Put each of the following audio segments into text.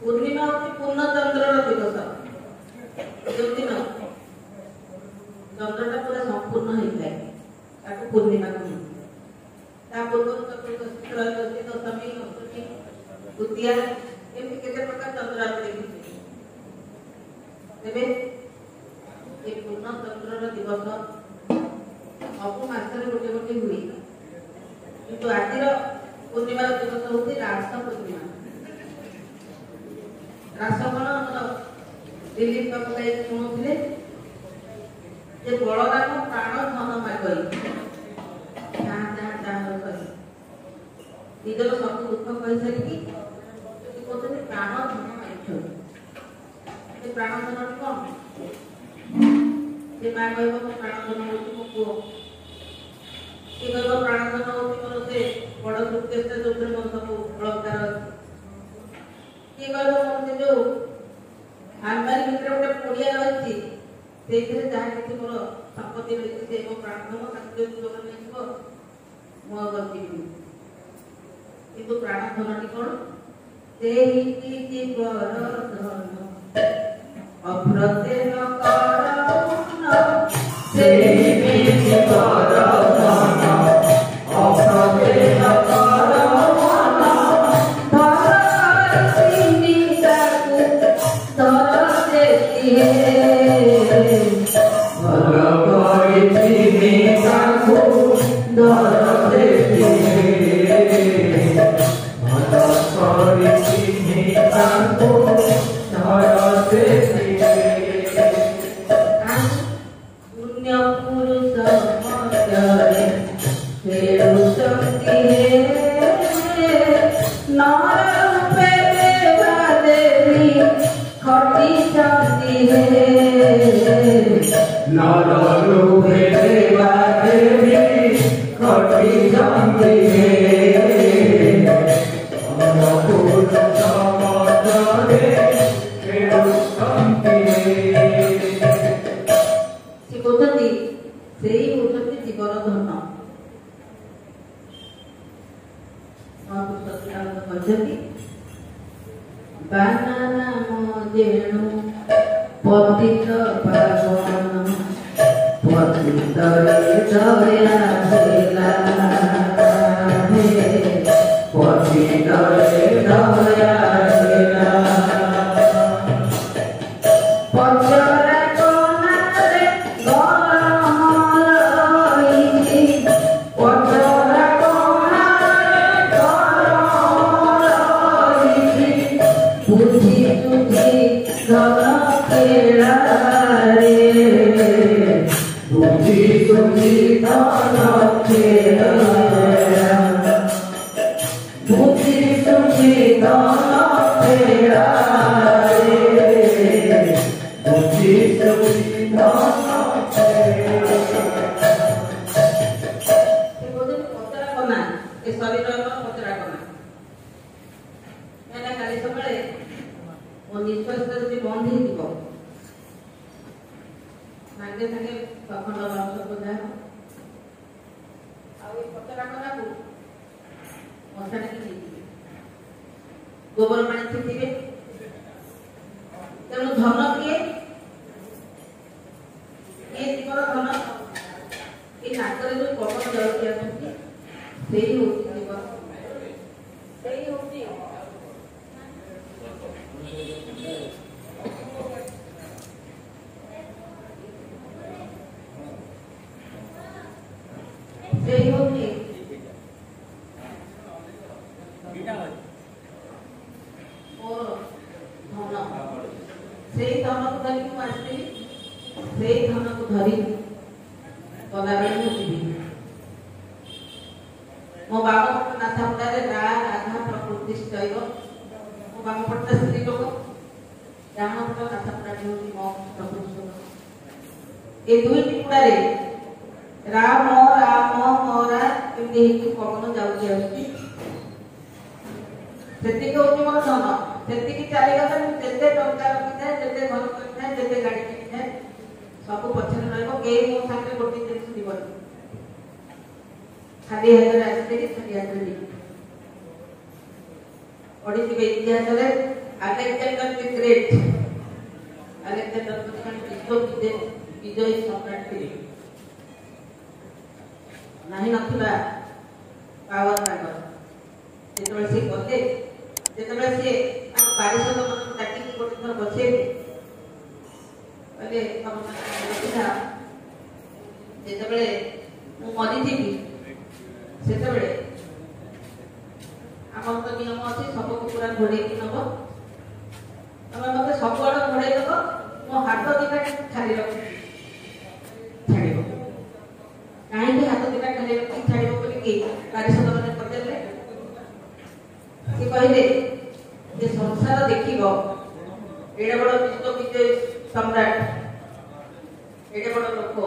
पूर्णिमा पूर्णचंद्र दिवस जो दिन चंद्रटा पूरा संपूर्ण होता है ताको पूर्णिमा कहते पूर्व चतुर्दशी त्रयोदशी दशमी अष्टमी द्वितीया एमती केते प्रकार चंद्र आप देखिए तेबे ये पूर्ण चंद्र दिवस सब मासरे गोटे गोटे हुए किंतु आज पूर्णिमा दिवस हूँ रास पूर्णिमा रास कौन दिलीप बाबू शुणुले बलराम प्राण धन मागई निजर सब दुख कही सारी कहते प्राण धन माग प्राण धन कौन से माँ कह प्राण धन हूँ मो पुओ सी कह प्राण धन हूँ मोर से बड़ सुटकेस जो मोर सब अलंकार किए कह मोर से जो आलमारी भितर गोटे पुड़िया रही से जहाँ किसी मोर संपत्ति रही से प्राण धन ताकि जोर नहीं मु गति किंतु प्राण धन कौन से अभ्रते न गोबर पानी छिटिबे तेणु धन किए ये जीवन धन ये नाकरे जो पवन जाऊँगी आसुची से ही होती जीवन से ही होती से ही होती धन को धरी से धन को धरी गला बेले जीवी मो बाबा नाथा पड़े राधा प्रकृति शैव मो बाबा पड़ता स्त्री लोक डाण पट नाथा पड़ा मो प्रकृति ये दुईटी पुड़े राम राम मोरा एमती पवन जाऊँगी आसुची से मोर धन से चलीगला जिते टंका रखी थाए जिते घर कर जिते गाड़ी किनी थाए सब पछरे रही मो साथ गोटे जिन जीवन खाली हाथ में आसते खाली हाथ में पढ़ी इतिहास में अलेक्जेंडर द ग्रेट ଆଲେକ୍ସାଣ୍ଡର ବିଶ୍ୱ ବିଜୟୀ ସମ୍ରାଟ ଥିଲେ। ନାହିଁ ନଥିବା ପାୱାର ତାଙ୍କର ଯେତେବେଳେ ସେ ଗଲେ, ଯେତେବେଳେ ସେ ଆମ ପାରିଷଦ ମାନଙ୍କୁ ଡାକିକି ଗୋଟେ ଥର ବସେଇଲେ, କହିଲେ ଯେତେବେଳେ ମୁଁ ମରିଯିବି ସେତେବେଳେ ଆମର ତ ନିୟମ ଅଛି ଶବକୁ ପୁରା ଘୋଡ଼େଇକି ନବ, ତମେ ମତେ ସବୁଆଡେ ଘୋଡ଼େଇ ଦବ, ମୋ ହାତ ଦିଟା ଖାଲି ରଖିବି ଛାଡ଼ିବ। କାହିଁକି ହାତ ଦିଟା ଖାଲି ରଖିକି ଛାଡ଼ିବ ବୋଲିକି ପାରିଷଦ ମାନେ ପଚାରିଲେ। ସେ କହିଲେ ଯେ ସଂସାର ଦେଖିବ ଏଡେ ବଡ ବିଶ୍ୱ ବିଜୟ ସମ୍ରାଟ, ଏଡେ ବଡ ଲୋକ,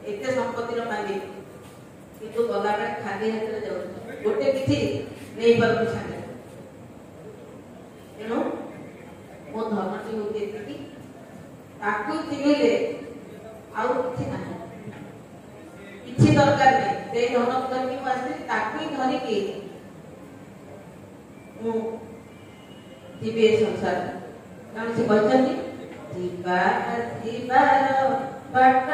ଏତେ ସମ୍ପତ୍ତିର ମାଲିକ, କିନ୍ତୁ ଗଲାବେଳେ ଖାଲି ହାତରେ ଯାଉଛି, ଗୋଟେ କିଛି ନେଇପାରୁନି ସାଙ୍ଗେ। ତେଣୁ ମୋ ଧର୍ମଟି ହଉଛି ଏତିକି, ତାକୁ ଚିହ୍ନିଲେ ଆଉ କିଛି ନାହିଁ, କିଛି ଦରକାର ନାହିଁ। ସେଇ ଧନକୁ ଧରିକି ମୁଁ ଆସିଥିଲି, ତାକୁ ହିଁ ଧରିକି ମୁଁ ଯିବି ଏ ସଂସାର। କାରଣ ସେ କହିଛନ୍ତି ଯିବାର ବାଟ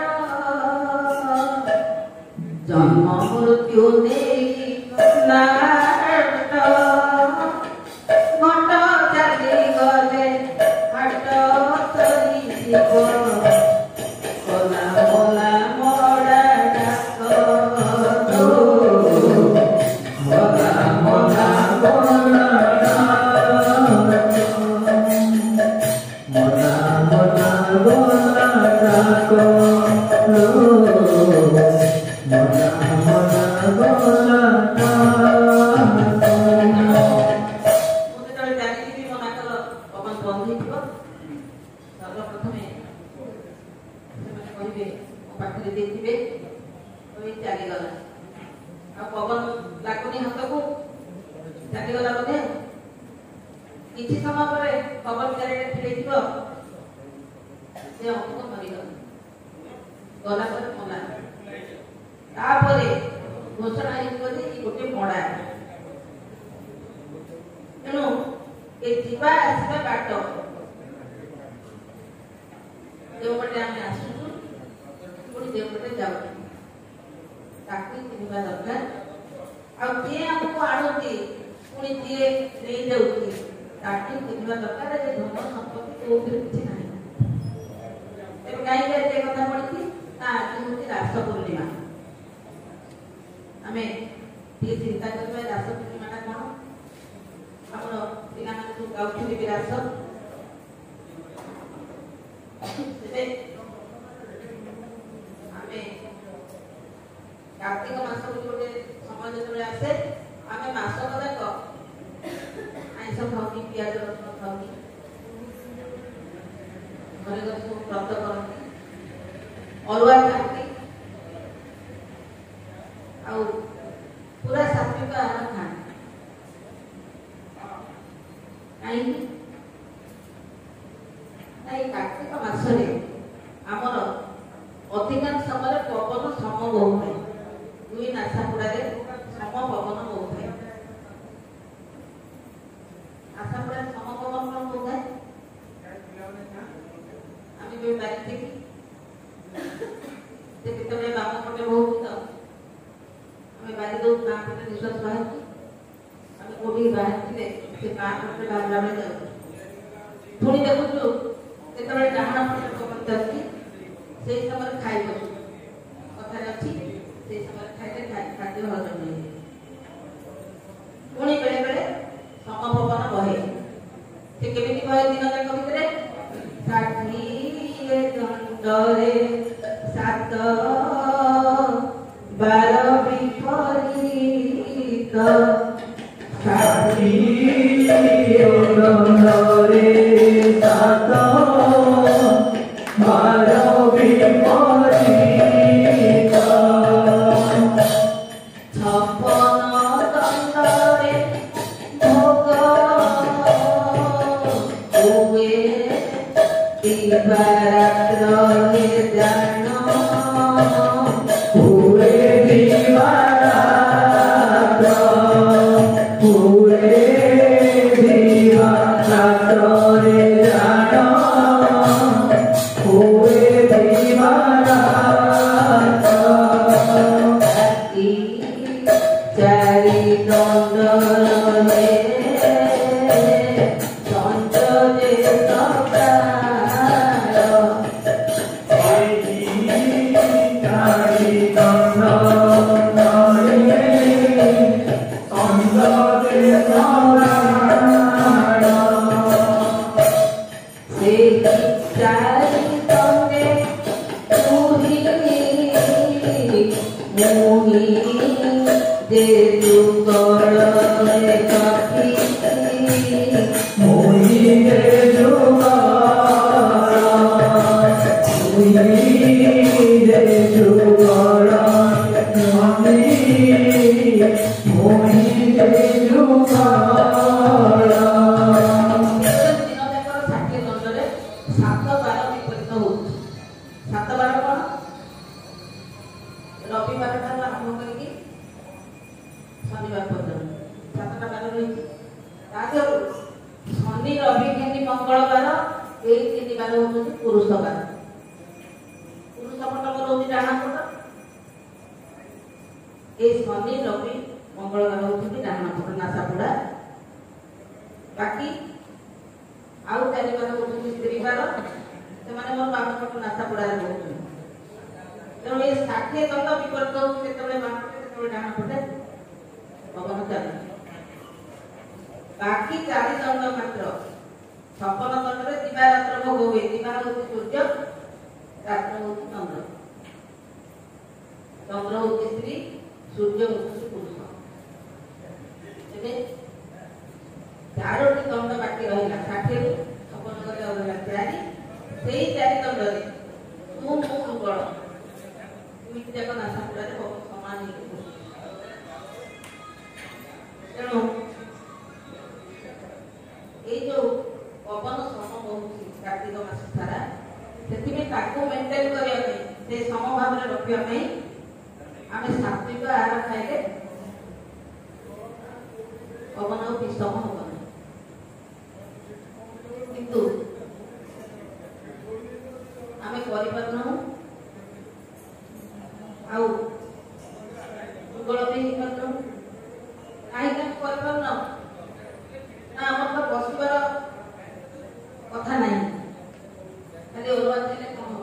ଜନ୍ମ ମୃତ୍ୟୁ ନେଇ ଘଟ ଚାଲିଗଲେ ହାଟ ସରିଯିବ, କଲା ମଲା ମଡ଼ା ଡାକ, ମଲା ମଲା ମଡ଼ା କିଛି ସମୟ ପରେ ଖବର ଚାରିଆଡେ ଫିରେଇଥିବ ସେ ଅମୁକ ମରିଗଲା, ଗଲା ପରେ ମଲା। ତାପରେ ଘୋଷଣା ହେଇଯିବ ଯେ ଗୋଟେ ମଡ଼ା। ତେଣୁ ଏ ଯିବା ଆସିବା ବାଟ ଯେଉଁପଟେ ଆମେ ଆସୁଛୁ ପୁଣି ଯେଉଁପଟେ ଯାଉଛୁ ତାକୁ ଚିହ୍ନିବା ଦରକାର। ଆଉ ଯିଏ ଆମକୁ ଆଣୁଛି ପୁଣି ଯିଏ ନେଇଯାଉଛି ତାକୁ ଚିହ୍ନିବା ଦରକାର। ଯେ ଧନ ସମ୍ପତ୍ତି କୋଉଥିରେ କିଛି ନାହିଁ। ତେଣୁ କାହିଁକି ଆଜି ଏ କଥା ପଡ଼ିଛି ନା ଆଜି ହେଉଛି ରାସ ପୂର୍ଣ୍ଣିମା। ଆମେ ଟିକେ ଚିନ୍ତା କରିବା ରାସ ପୂର୍ଣ୍ଣିମାଟା କ'ଣ। ଆମର ପିଲାମାନେ ସବୁ ଗାଉଛନ୍ତି ବି ରାସ। ତେବେ ଆମେ କାର୍ତ୍ତିକ ମାସ ବୋଲି ଗୋଟେ ସମୟ ଯେତେବେଳେ ଆସେ, ଆମେ ମାସକ ଯାକ ଆଇଁଷ ଖାଉନି, ପିଆଜ ରସୁଣ ଖାଉନି, ଘରେ ଘରେ ସବୁ ବ୍ରତ କରନ୍ତି, ଅରୁଆ ଖାଆନ୍ତି, ଆଉ ପୁରା ସାତ୍ବିକ ଆହାର ଖାଆନ୍ତି। କାହିଁକି ନା ଏଇ କାର୍ତ୍ତିକ ମାସରେ ଆମର ଅଧିକାଂଶ ସମୟରେ ପବନ ସମ ବହୁଥାଏ, ଦୁଇ ନାସାପୁଡ଼ାରେ ସମ ପବନ ବହୁଥାଏ। ନାସାପୁଡ଼ାରେ ସମ ପବନ କ'ଣ ବହୁଥାଏ? ଆମେ ଯୋଉ ବାରିଥିବି ସେ କେତେବେଳେ ବାମ ପଟେ ବହୁଛି ତ ଆମେ ବାରି ଦଉ, ବାଁ ପଟେ ନିଶ୍ୱାସ ବାହାରୁଛି, ଆମେ କୋଉଠିକି ବାହାରିଥିଲେ ସେ ବାଁ ପଟେ ବାହାରିଲା ବେଳେ ଯାଉଛୁ। ପୁଣି ଦେଖୁଛୁ ଯେତେବେଳେ ଡାହାଣ ପଟେ ପବନ ଯାଉଛି ସେଇ ସମୟରେ ଖାଇ ବସୁ, କଥାରେ ଅଛି ସେଇ ସମୟରେ ଖାଇଲେ ଖାଦ୍ୟ ହଜମ ହୁଏ। ପୁଣି ବେଳେ ବେଳେ ସମ ପବନ ବହେ। ସେ କେମିତି ବହେ ଦିନ ଯାକ ଭିତରେ? 60 ଦଣ୍ଡରେ 7 ବାର ବିପରୀତ, 60 ଦଣ୍ଡରେ 7 ବାର ବିପରୀତ, 56 ଦଣ୍ଡରେ ଭୋଗ ହୁଏ, ଦିବାରାତ୍ରରେ ଜାଣ ହୁଏ, ଦିବାରାତ୍ର चारि दंडरे संचरे बाकी आउ चारि बार होती स्त्री बार से मोर बाम पट नासा पड़ा तेणु ये 60 दंड विपरीत होते बाम पटे डाण पटे पवन चले बाकी 4 दंड मात्र 56 दंड दिवारात्र भोग हुए। दिवार होती सूर्य, रात्र होती चंद्र, चंद्र होती स्त्री, सूर्य होती पुरुष। चारोटी दंड बाकी रहा 60 रु 56 गला 4 से 4 दंड तू मु मंगल दुईट जाक नासा पुड़ा समान तेणु ये जो पवन सम बहुत कार्तिक मास सारा से मेन्टेन करने समभाव रखापी आम सात्विक आहार खाइले पवन और विषम हम किंतु आम कर दुर्बल भी कहीं कर बसबार कथा नहीं खाली ओरवा देने कौन हम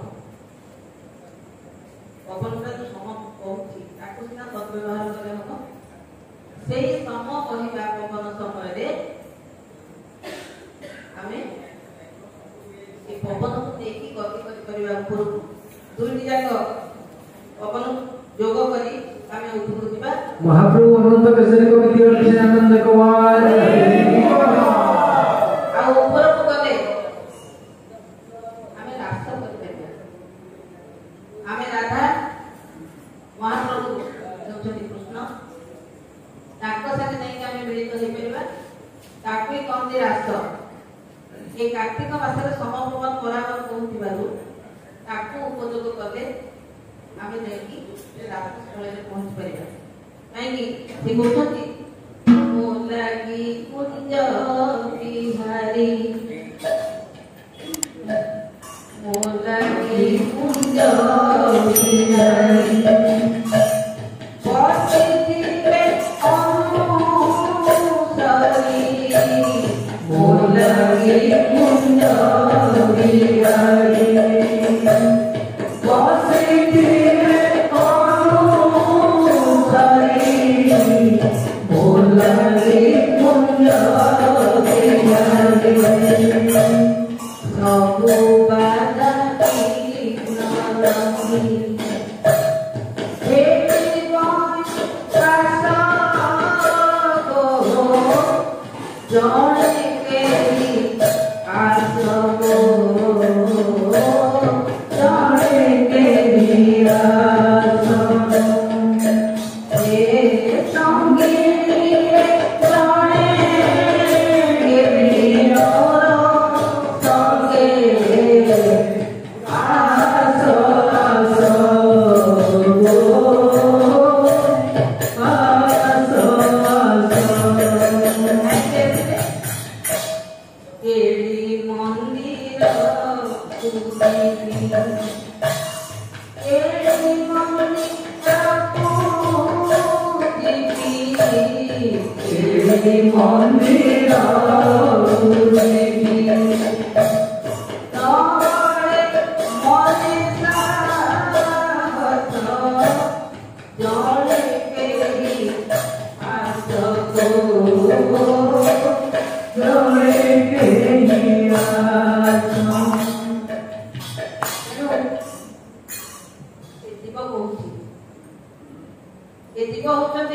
पवन जो सम कहूँ सीना सदव्यवहार कले हम से सम कहवा पवन समय आम पवन को देखी गति कर दुईटी जाक पवन जोग करी आम उपरକୁ ଯିବା। महाप्रभु अनंत केसरी को विद्यार्थी आनंद कुमार आ उपरକୁ गले आम रास कर आम राधा महाप्रभु होती कृष्ण साथे नहीं आम मिलित हो पार ताकि कहते रास ये कार्तिक मासरे समपवन बराबर कहूँ उपयोग कले आम रासस्थल पहुंच पार कहीं कहते मो लगी कुंज बिहारी मो लगी कुंज बिहारी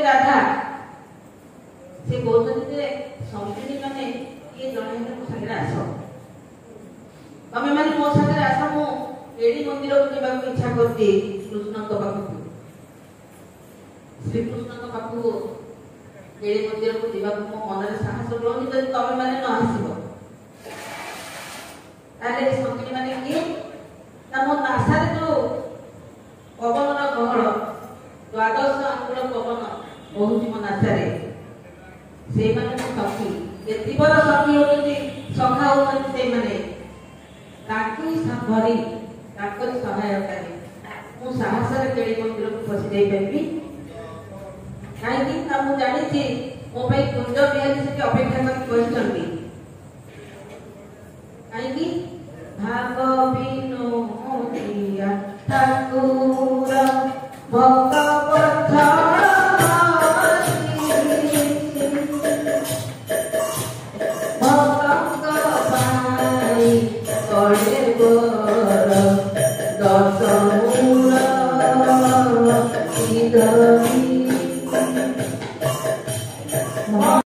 राधा से कहते समझी मैंने ये जन मो सागर आस तमें मैंने मो सागर आस मुझे मंदिर को जावाक इच्छा करती कृष्ण पाखक श्रीकृष्ण पाखक एड़ी मंदिर को जावाक मो मन में साहस रोनी जब तमें मैंने न आसब समझी मैंने किए मो नासार जो पवन गहल द्वादश आंगुल पवन बहुत मो नासारे से माने सखी ये जीवन सखी होती सखा होती से माने ताकि धरी ताकि सहायता मु साहस केड़ी मंदिर को पसी दे पाबी कहीं मु जानी मो भाई कुंज बिहारी से अपेक्षा कर बसचंदी कहीं भाव विनोदिया ठाकुर भगवत Mom.